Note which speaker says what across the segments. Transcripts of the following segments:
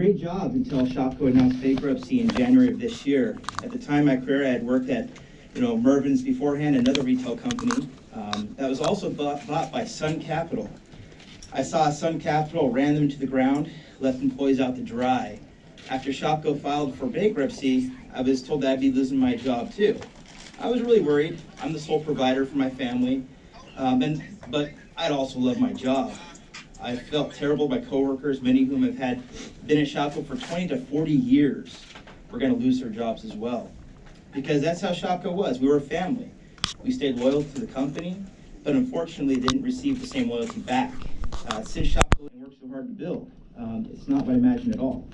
Speaker 1: great jobs until Shopko announced bankruptcy in January of this year. At the time of my career, I had worked at Mervyn's beforehand, another retail company that was also bought by Sun Capital. I saw Sun Capital ran them into the ground, left employees out to dry. After Shopko filed for bankruptcy, I was told that I'd be losing my job too. I was really worried. I'm the sole provider for my family, but I'd also love my job. I felt terrible. My coworkers, many of whom have been at Shopko for 20 to 40 years, were going to lose their jobs as well. Because that's how Shopko was. We were a family. We stayed loyal to the company, but unfortunately didn't receive the same loyalty back. Since Shopko worked so hard to build, it's not what I imagined at all.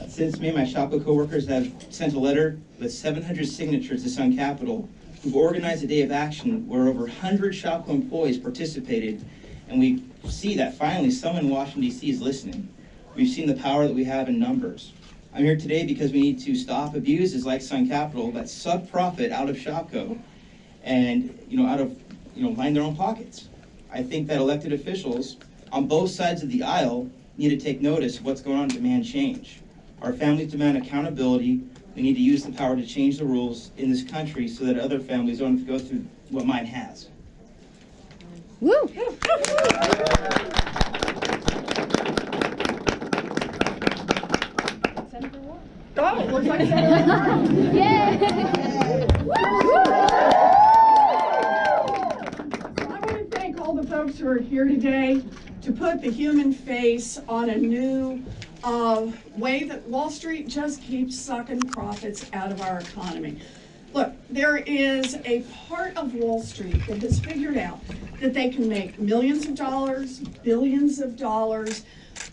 Speaker 1: Since May, my Shopko coworkers have sent a letter with 700 signatures to Sun Capital, who've organized a day of action where over 100 Shopko employees participated, and we see that finally someone in Washington, D.C. is listening. We've seen the power that we have in numbers. I'm here today because we need to stop abuses like Sun Capital that suck profit out of Shopko and line their own pockets. I think that elected officials on both sides of the aisle need to take notice of what's going on and demand change. Our families demand accountability. We need to use the power to change the rules in this country so that other families don't have to go through what mine has.
Speaker 2: Woo!
Speaker 3: Senator Warren.
Speaker 4: Oh, looks like Senator Warren.
Speaker 2: Yay!
Speaker 4: I want to thank all the folks who are here today to put the human face on a new way that Wall Street just keeps sucking profits out of our economy. Look, there is a part of Wall Street that has figured out that they can make millions of dollars, billions of dollars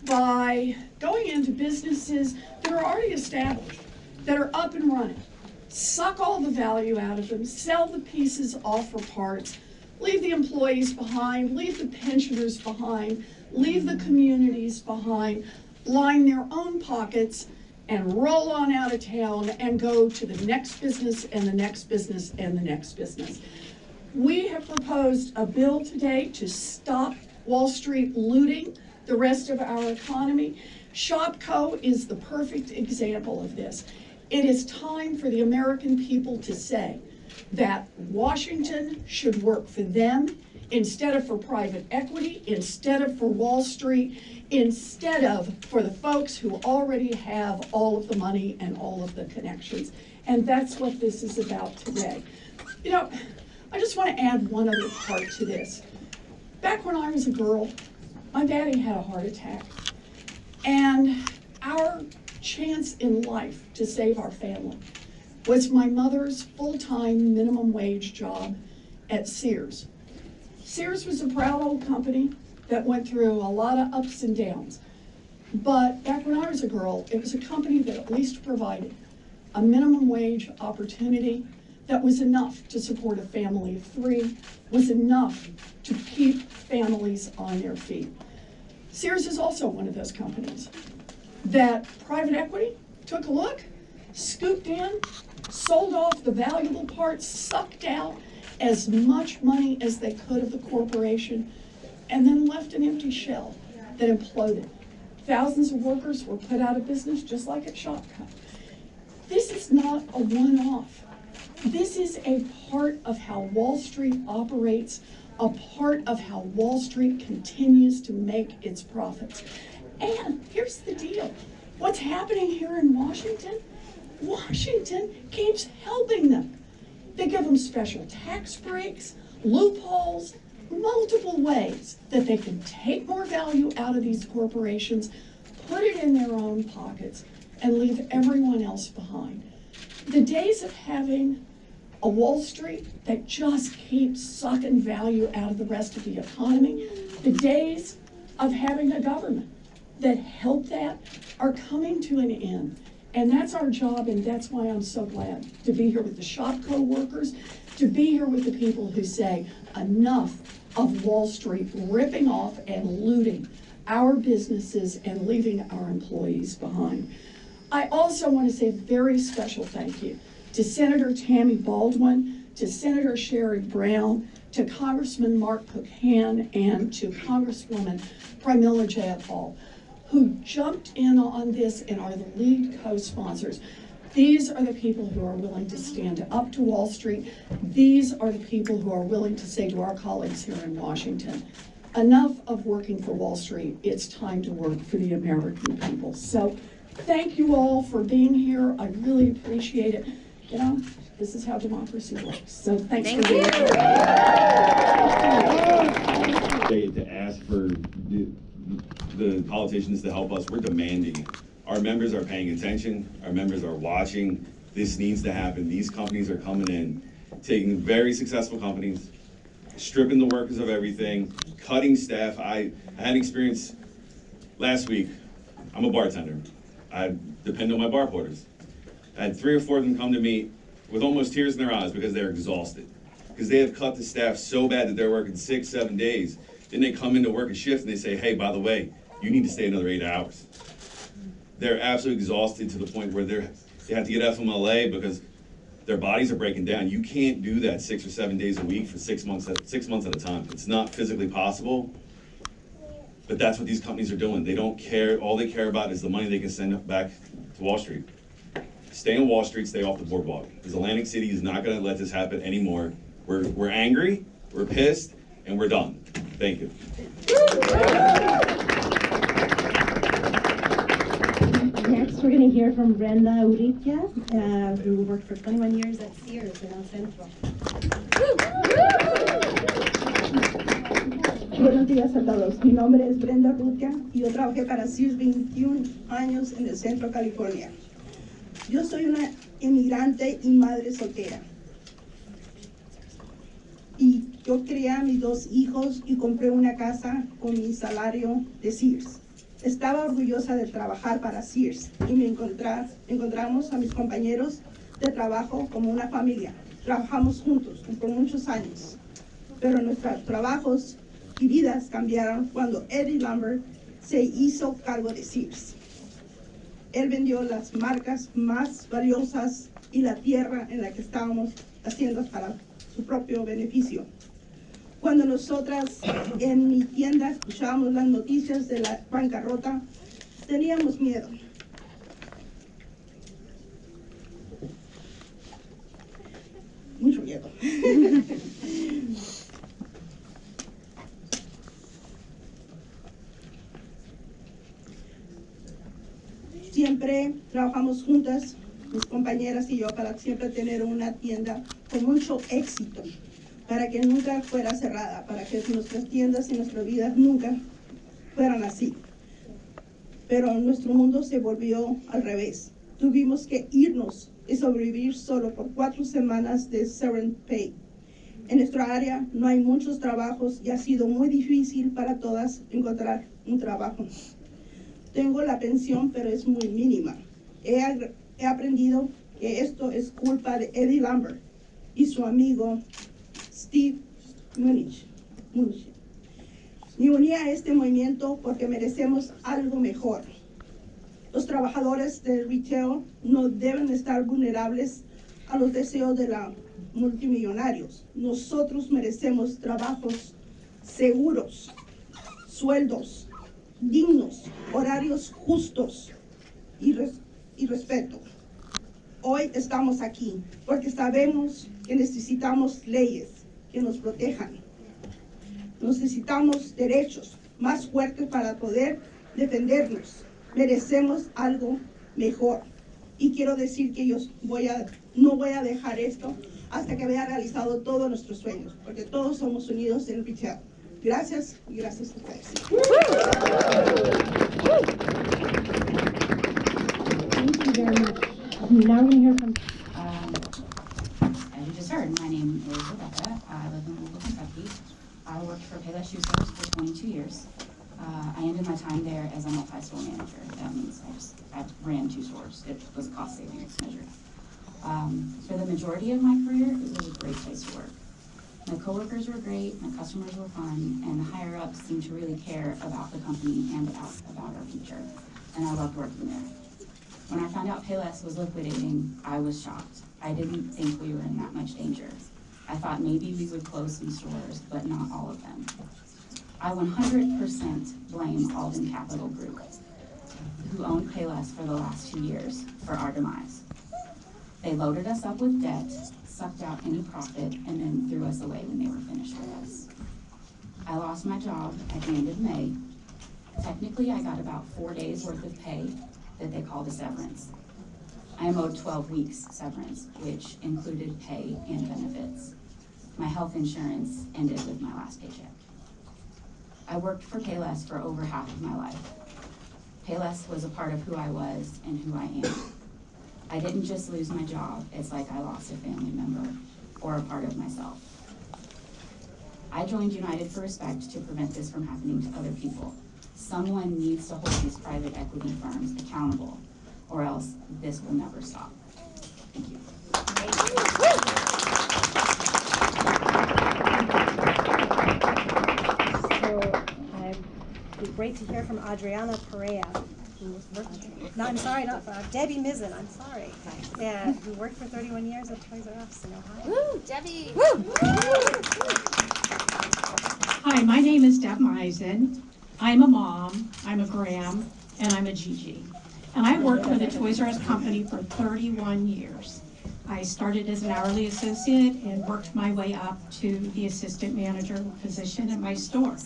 Speaker 4: by going into businesses that are already established, that are up and running, suck all the value out of them, sell the pieces off for parts, leave the employees behind, leave the pensioners behind, leave the communities behind, line their own pockets, and roll on out of town and go to the next business and the next business and the next business. We have proposed a bill today to stop Wall Street looting the rest of our economy. Shopko is the perfect example of this. It is time for the American people to say that Washington should work for them instead of for private equity, instead of for Wall Street, instead of for the folks who already have all of the money and all of the connections. And that's what this is about today. You know, I just want to add one other part to this. Back when I was a girl, my daddy had a heart attack. And our chance in life to save our family was my mother's full-time minimum wage job at Sears. Sears was a proud old company that went through a lot of ups and downs. But back when I was a girl, it was a company that at least provided a minimum wage opportunity that was enough to support a family of three, was enough to keep families on their feet. Sears is also one of those companies that private equity took a look, scooped in, sold off the valuable parts, sucked out as much money as they could of the corporation, and then left an empty shell that imploded. Thousands of workers were put out of business, just like at Shopko. This is not a one-off. This is a part of how Wall Street operates, a part of how Wall Street continues to make its profits. And here's the deal. What's happening here in Washington? Washington keeps helping them. They give them special tax breaks, loopholes, multiple ways that they can take more value out of these corporations, put it in their own pockets, and leave everyone else behind. The days of having a Wall Street that just keeps sucking value out of the rest of the economy, the days of having a government that help that are coming to an end. And that's our job, and that's why I'm so glad to be here with the Shopko workers, to be here with the people who say enough of Wall Street ripping off and looting our businesses and leaving our employees behind. I also want to say a very special thank you to Senator Tammy Baldwin, to Senator Sherry Brown, to Congressman Mark Pocan, and to Congresswoman Pramila Jayapal, who jumped in on this and are the lead co-sponsors. These are the people who are willing to stand up to Wall Street. These are the people who are willing to say to our colleagues here in Washington, enough of working for Wall Street. It's time to work for the American people. So thank you all for being here. I really appreciate it. You know, this is how democracy works. So thanks for being here.
Speaker 3: To ask for the politicians to help us, we're demanding it. Our members are paying attention, our members are watching. This needs to happen. These companies are coming in, taking very successful companies, stripping the workers of everything, cutting staff. I had experience last week. I'm a bartender. I depend on my bar porters. I had 3 or 4 of them come to me with almost tears in their eyes because they're exhausted. Because they have cut the staff so bad that they're working 6, 7 days. Then they come into work a shift and they say, hey, by the way, you need to stay another 8 hours. They're absolutely exhausted to the point where they have to get FMLA because their bodies are breaking down. You can't do that 6 or 7 days a week for 6 months at a time. It's not physically possible, but that's what these companies are doing. They don't care. All they care about is the money they can send back to Wall Street. Stay on Wall Street, stay off the boardwalk. Because Atlantic City is not going to let this happen anymore. We're angry, we're pissed, and we're done. Thank you.
Speaker 2: Next, we're going to hear from Brenda Uritia, who worked for 21 years at Sears in El Centro.
Speaker 5: Buenos días a todos. Mi nombre es Brenda Urrutia y yo trabajé para Sears 21 años en el centro, California. Yo soy una emigrante y madre soltera. Y yo crié a mis 2 hijos y compré una casa con mi salario de Sears. Estaba orgullosa de trabajar para Sears y encontramos a mis compañeros de trabajo como una familia. Trabajamos juntos por muchos años, pero nuestros trabajos y vidas cambiaron cuando Eddie Lumber se hizo cargo de Sears. Él vendió las marcas más valiosas y la tierra en la que estábamos haciendo para su propio beneficio. Cuando nosotras en mi tienda escuchábamos las noticias de la bancarrota, teníamos miedo. Mucho miedo. Siempre trabajamos juntas, mis compañeras y yo, para siempre tener una tienda con mucho éxito, para que nunca fuera cerrada, para que nuestras tiendas y nuestras vidas nunca fueran así. Pero nuestro mundo se volvió al revés. Tuvimos que irnos y sobrevivir solo por 4 semanas de severance pay. En nuestra área no hay muchos trabajos y ha sido muy difícil para todas encontrar un trabajo. Tengo la pensión, pero es muy mínima. He aprendido que esto es culpa de Eddie Lumber y su amigo Steve Munich. Me uní a este movimiento porque merecemos algo mejor. Los trabajadores del retail no deben estar vulnerables a los deseos de los multimillonarios. Nosotros merecemos trabajos seguros, sueldos dignos, horarios justos y respeto. Hoy estamos aquí porque sabemos que necesitamos leyes que nos protejan. Necesitamos derechos más fuertes para poder defendernos. Merecemos algo mejor. Y quiero decir que yo no voy a dejar esto hasta que haya realizado todos nuestros sueños, porque todos somos unidos en el retail. Gracias y gracias a ustedes.
Speaker 2: Thank you very much. Now we're going to hear from...
Speaker 6: As you just heard, my name is Rebecca. I live in Louisville, Kentucky. I worked for Payless Shoe Stores for 22 years. I ended my time there as a multi-store manager. That means I ran 2 stores. It was a cost savings measure. For the majority of my career, it was a great place to work. My coworkers were great, my customers were fun, and the higher-ups seemed to really care about the company and about our future. And I loved working there. When I found out Payless was liquidating, I was shocked. I didn't think we were in that much danger. I thought maybe we would close some stores, but not all of them. I 100% blame Alden Capital Group. who owned Payless for the last 2 years for our demise. They loaded us up with debt, sucked out any profit, and then threw us away when they were finished with us. I lost my job at the end of May. Technically, I got about 4 days worth of pay that they called a severance. I am owed 12 weeks severance, which included pay and benefits. My health insurance ended with my last paycheck. I worked for Payless for over half of my life. Payless was a part of who I was and who I am. I didn't just lose my job, it's like I lost a family member or a part of myself. I joined United for Respect to prevent this from happening to other people. Someone needs to hold these private equity firms accountable, or else this will never stop. Thank you.
Speaker 2: So, it'd be great to hear from Adriana Perea, who worked, no, I'm sorry, not Debbie Mizzen, I'm sorry. Yeah, who worked for 31 years at Toys R Us in Ohio.
Speaker 7: Woo, Debbie!
Speaker 8: Hi, my name is Deb Meisen. I'm a mom, I'm a Graham, and I'm a Gigi. And I worked for the Toys R Us company for 31 years. I started as an hourly associate and worked my way up to the assistant manager position in my store.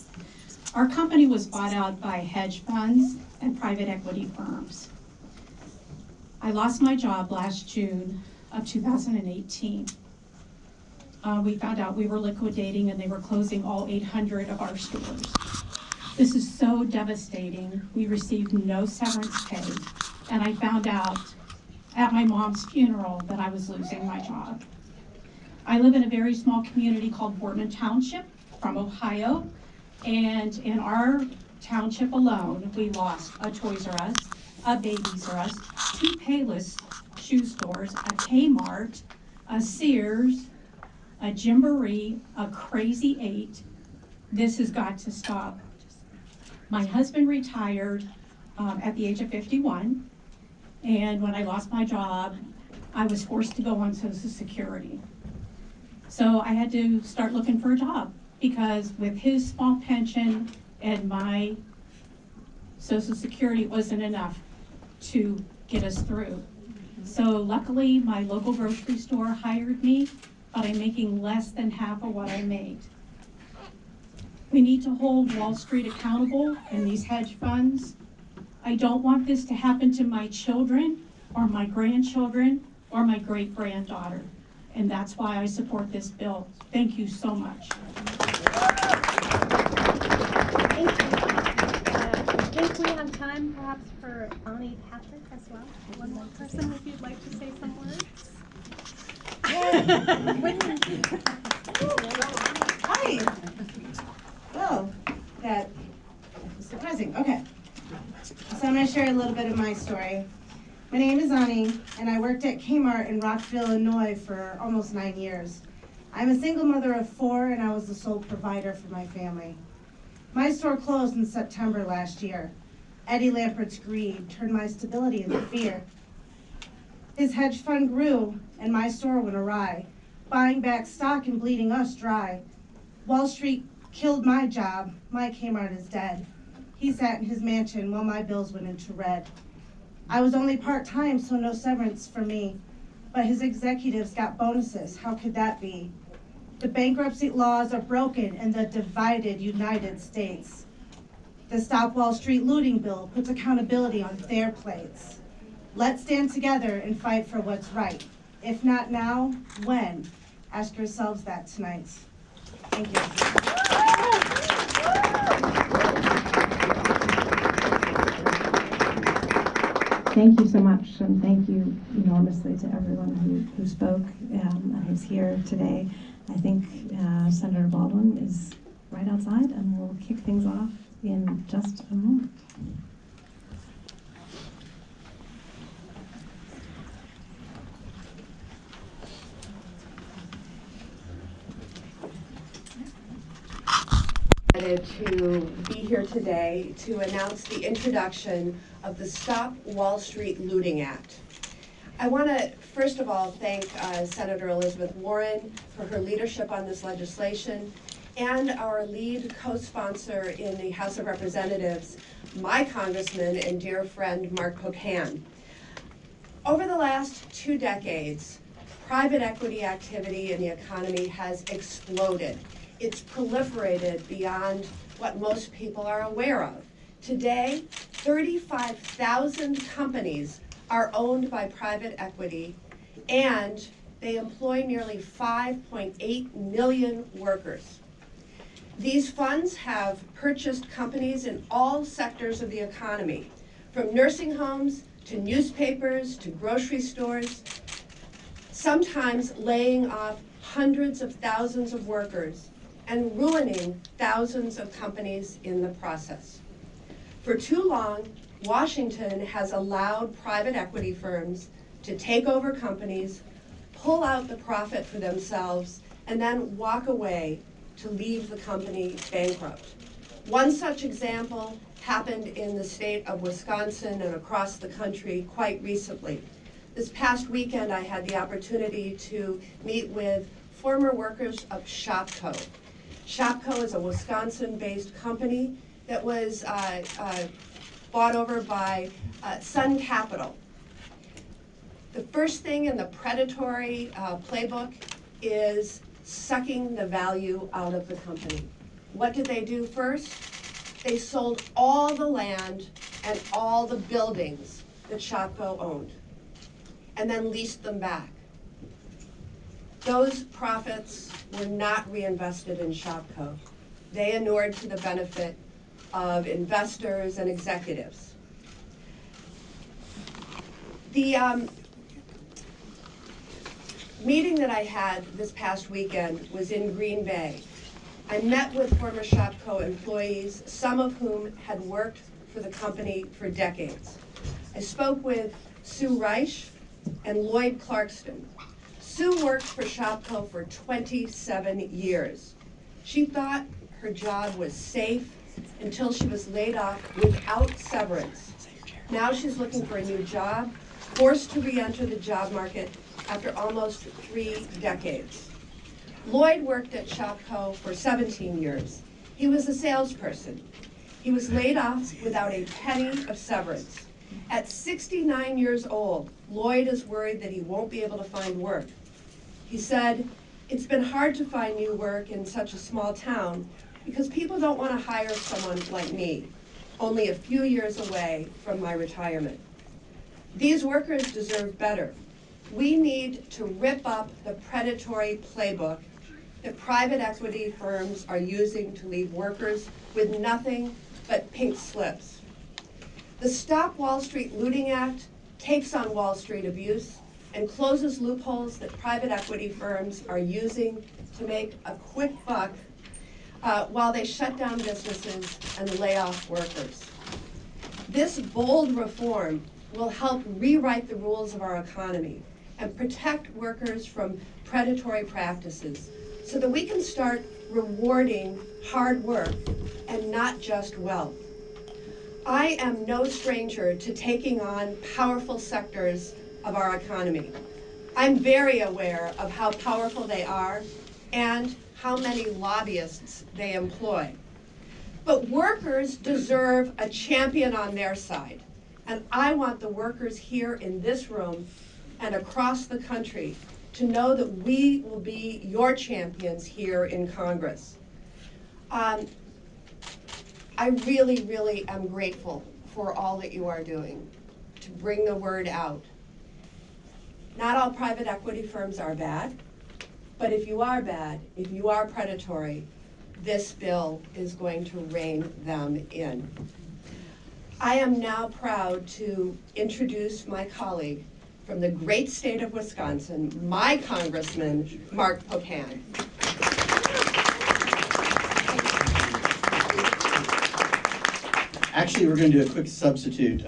Speaker 8: Our company was bought out by hedge funds and private equity firms. I lost my job last June of 2018. We found out we were liquidating and they were closing all 800 of our stores. This is so devastating. We received no severance pay, and I found out at my mom's funeral that I was losing my job. I live in a very small community called Boardman Township from Ohio, and in our township alone, we lost a Toys R Us, a Babies R Us, 2 Payless shoe stores, a Kmart, a Sears, a Gymboree, a Crazy 8. This has got to stop. My husband retired at the age of 51, and when I lost my job, I was forced to go on Social Security. So I had to start looking for a job because with his small pension and my Social Security, it wasn't enough to get us through. So luckily, my local grocery store hired me, but I'm making less than half of what I made. We need to hold Wall Street accountable and these hedge funds. I don't want this to happen to my children or my grandchildren or my great-granddaughter. And that's why I support this bill. Thank you so much.
Speaker 2: Thank you. I think we have time perhaps for Bonnie Patrick as well. One more person, if you'd like to say some words.
Speaker 9: Hi. Well, that was surprising. Okay. So I'm going to share a little bit of my story. My name is Ani, and I worked at Kmart in Rockville, Illinois for almost 9 years. I'm a single mother of 4, and I was the sole provider for my family. My store closed in September last year. Eddie Lampert's greed turned my stability into fear. His hedge fund grew, and my store went awry, buying back stock and bleeding us dry. Wall Street killed my job. My Kmart is dead. He sat in his mansion while my bills went into red. I was only part-time, so no severance for me. But his executives got bonuses. How could that be? The bankruptcy laws are broken in the divided United States. The Stop Wall Street Looting bill puts accountability on their plates. Let's stand together and fight for what's right. If not now, when? Ask yourselves that tonight. Thank you.
Speaker 10: Thank you so much, and thank you enormously to everyone who spoke and who's here today. I think Senator Baldwin is right outside, and we'll kick things off in just a moment.
Speaker 11: To be here today to announce the introduction of the Stop Wall Street Looting Act. I want to first of all thank Senator Elizabeth Warren for her leadership on this legislation and our lead co-sponsor in the House of Representatives, my congressman and dear friend, Mark Pocan. Over the last 2 decades, private equity activity in the economy has exploded. It's proliferated beyond what most people are aware of. Today, 35,000 companies are owned by private equity, and they employ nearly 5.8 million workers. These funds have purchased companies in all sectors of the economy, from nursing homes to newspapers to grocery stores, sometimes laying off hundreds of thousands of workers and ruining thousands of companies in the process. For too long, Washington has allowed private equity firms to take over companies, pull out the profit for themselves, and then walk away to leave the company bankrupt. One such example happened in the state of Wisconsin and across the country quite recently. This past weekend, I had the opportunity to meet with former workers of Shopko. Shopko is a Wisconsin-based company that was bought over by Sun Capital. The first thing in the predatory playbook is sucking the value out of the company. What did they do first? They sold all the land and all the buildings that Shopko owned, and then leased them back. Those profits were not reinvested in Shopko. They inured to the benefit of investors and executives. The meeting that I had this past weekend was in Green Bay. I met with former Shopko employees, some of whom had worked for the company for decades. I spoke with Sue Reich and Lloyd Clarkston. Sue worked for Shopko for 27 years. She thought her job was safe until she was laid off without severance. Now she's looking for a new job, forced to re-enter the job market after almost 3 decades. Lloyd worked at Shopko for 17 years. He was a salesperson. He was laid off without a penny of severance. At 69 years old, Lloyd is worried that he won't be able to find work. He said, "It's been hard to find new work in such a small town because people don't want to hire someone like me, only a few years away from my retirement." These workers deserve better. We need to rip up the predatory playbook that private equity firms are using to leave workers with nothing but pink slips. The Stop Wall Street Looting Act takes on Wall Street abuse and closes loopholes that private equity firms are using to make a quick buck while they shut down businesses and lay off workers. This bold reform will help rewrite the rules of our economy and protect workers from predatory practices so that we can start rewarding hard work and not just wealth. I am no stranger to taking on powerful sectors of our economy. I'm very aware of how powerful they are and how many lobbyists they employ. But workers deserve a champion on their side, and I want the workers here in this room and across the country to know that we will be your champions here in Congress. I really, really am grateful for all that you are doing to bring the word out. Not all private equity firms are bad, but if you are bad, if you are predatory, this bill is going to rein them in. I am now proud to introduce my colleague from the great state of Wisconsin, my Congressman, Mark Pocan.
Speaker 1: Actually, we're going to do a quick substitute.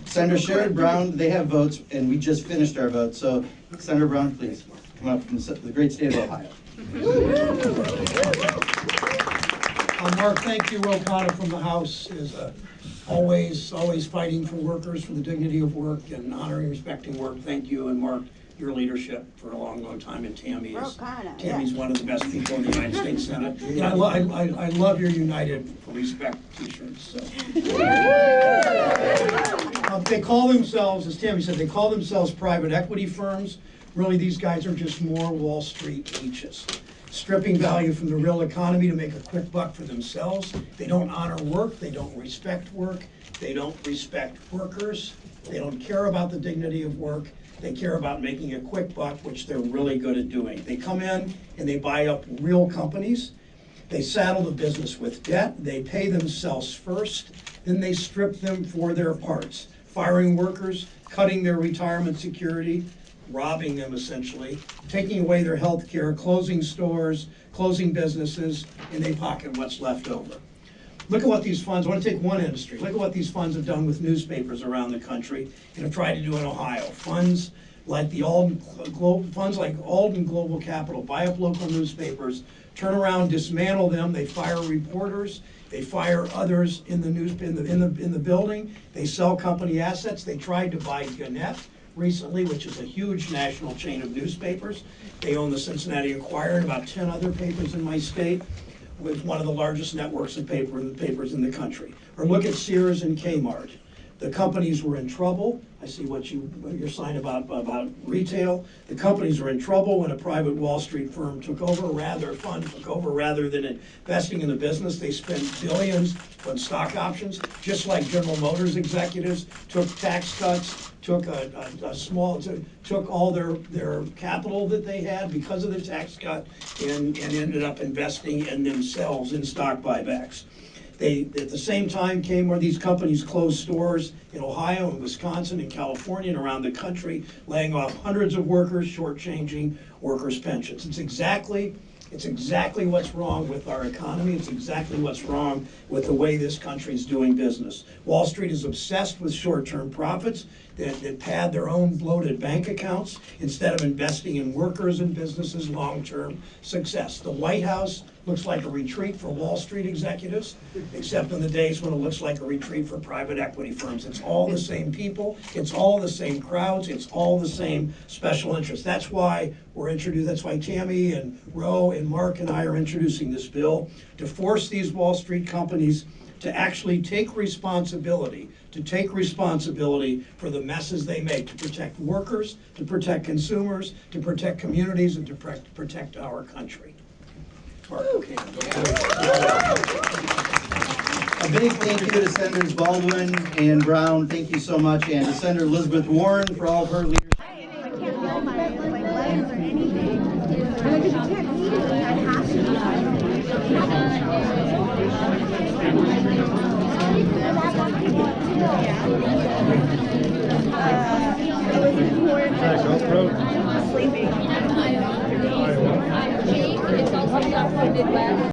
Speaker 1: Senator Sherrod Brown, they have votes, and we just finished our vote. So, Senator Brown, please come up from the great state of Ohio.
Speaker 7: Mark, thank you. Will Cotta from the House is always fighting for workers, for the dignity of work and honoring and respecting work. Thank you. And Mark, your leadership for a long, long time, and Tammy
Speaker 9: We're
Speaker 7: is,
Speaker 9: kinda,
Speaker 7: Tammy's one of the best people in the United States Senate. And I love your United for Respect t-shirts, so. They call themselves, as Tammy said, they call themselves private equity firms. Really, these guys are just more Wall Street leeches, stripping value from the real economy to make a quick buck for themselves. They don't honor work, they don't respect work, they don't respect workers, they don't care about the dignity of work, they care about making a quick buck, which they're really good at doing. They come in and they buy up real companies, they saddle the business with debt, they pay themselves first, then they strip them for their parts, firing workers, cutting their retirement security, robbing them essentially, taking away their health care, closing stores, closing businesses, and they pocket what's left over. Look at what these funds, I want to take one industry, look at what these funds have done with newspapers around the country and have tried to do in Ohio. Funds like the Alden Global Capital buy up local newspapers, turn around, dismantle them, they fire reporters, they fire others in the building, they sell company assets. They tried to buy Gannett recently, which is a huge national chain of newspapers. They own the Cincinnati Enquirer and about 10 other papers in my state, with one of the largest networks of papers in the country. Or look at Sears and Kmart. The companies were in trouble. I see what your sign about retail. The companies were in trouble when a private Wall Street firm took over, rather than investing in the business. They spent billions on stock options, just like General Motors executives took tax cuts, took took all their capital that they had because of the tax cut and ended up investing in themselves in stock buybacks. They, at the same time, came where these companies closed stores in Ohio and Wisconsin and California and around the country, laying off hundreds of workers, shortchanging workers' pensions. It's exactly what's wrong with our economy. It's exactly what's wrong with the way this country is doing business. Wall Street is obsessed with short-term profits that pad their own bloated bank accounts instead of investing in workers and businesses' long-term success. The White House looks like a retreat for Wall Street executives, except in the days when it looks like a retreat for private equity firms. It's all the same people, it's all the same crowds, it's all the same special interests. That's why that's why Tammy and Roe and Mark and I are introducing this bill to force these Wall Street companies to actually take responsibility for the messes they make, to protect workers, to protect consumers, to protect communities, and to protect our country. Mark, okay.
Speaker 1: A big thank you to Senators Baldwin and Brown. Thank you so much. And to Senator Elizabeth Warren for all of her leadership.
Speaker 12: Sleeping.